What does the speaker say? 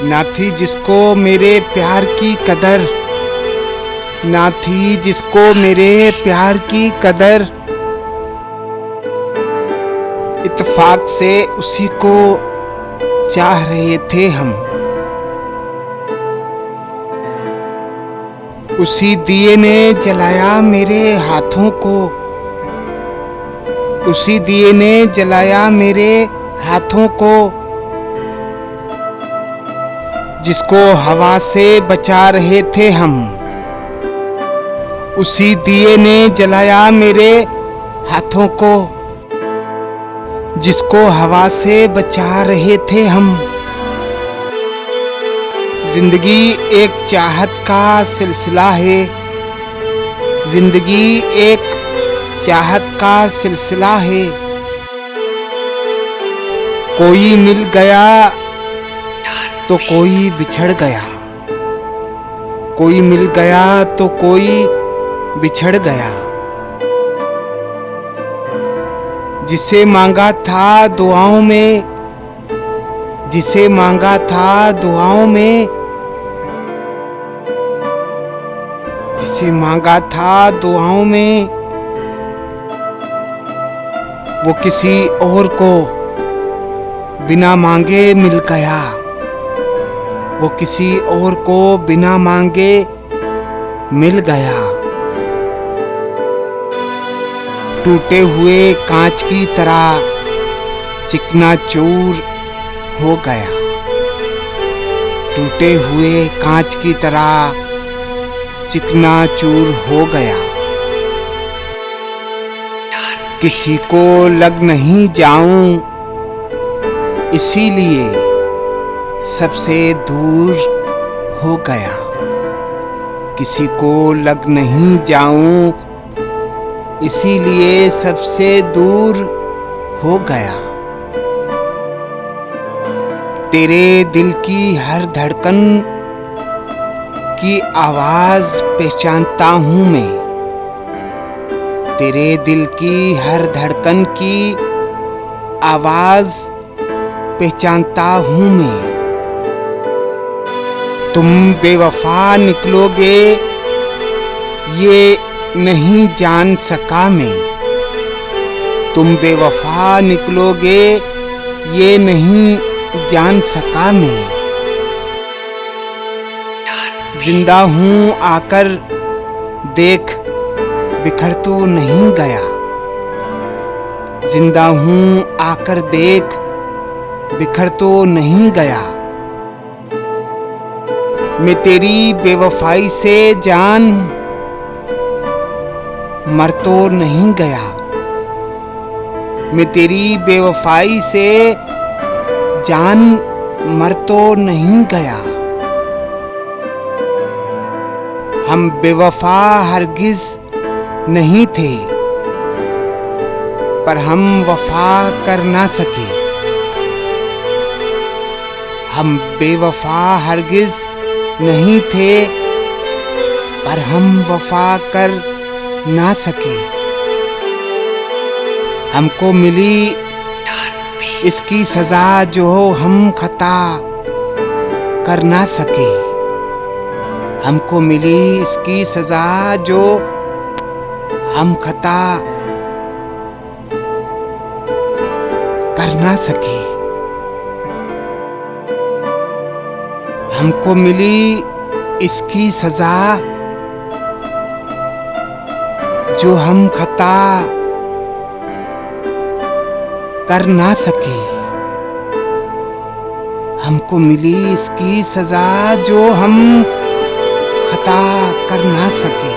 ना थी जिसको मेरे प्यार की कदर, ना थी जिसको मेरे प्यार की कदर। इत्तेफाक से उसी को चाह रहे थे हम, उसी दिए ने जलाया मेरे हाथों को, उसी दिए ने जलाया मेरे हाथों को। जिसको हवा से बचा रहे थे हम, उसी दिए ने जलाया मेरे हाथों को। जिसको हवा से बचा रहे थे हम। जिंदगी एक चाहत का सिलसिला है, जिंदगी एक चाहत का सिलसिला है। कोई मिल गया तो कोई बिछड़ गया, कोई मिल गया तो कोई बिछड़ गया। जिसे मांगा था दुआओं में, जिसे मांगा था दुआओं में, जिसे मांगा था दुआओं में, वो किसी और को बिना मांगे मिल गया, वो किसी और को बिना मांगे मिल गया। टूटे हुए कांच की तरह चिकनाचूर हो गया, टूटे हुए कांच की तरह चिकनाचूर हो गया। किसी को लग नहीं जाऊं इसीलिए सबसे दूर हो गया, किसी को लग नहीं जाऊं इसीलिए सबसे दूर हो गया। तेरे दिल की हर धड़कन की आवाज पहचानता हूँ मैं, तेरे दिल की हर धड़कन की आवाज पहचानता हूँ मैं। तुम बेवफा निकलोगे ये नहीं जान सका मैं, तुम बेवफा निकलोगे ये नहीं जान सका मैं। जिंदा हूँ आकर देख बिखर तो नहीं गया, जिंदा हूँ आकर देख बिखर तो नहीं गया। मैं तेरी बेवफाई से जान मर तो नहीं गया, मैं तेरी बेवफाई से जान मर तो नहीं गया। हम बेवफा हरगिज नहीं थे, पर हम वफा कर ना सके, हम बेवफा हरगिज नहीं थे, पर हम वफा कर ना सके। हमको मिली इसकी सजा जो हम खता कर ना सके, हमको मिली इसकी सजा जो हम खता कर ना सके। हमको मिली इसकी सजा जो हम खता कर ना सके, हमको मिली इसकी सजा जो हम खता कर ना सके।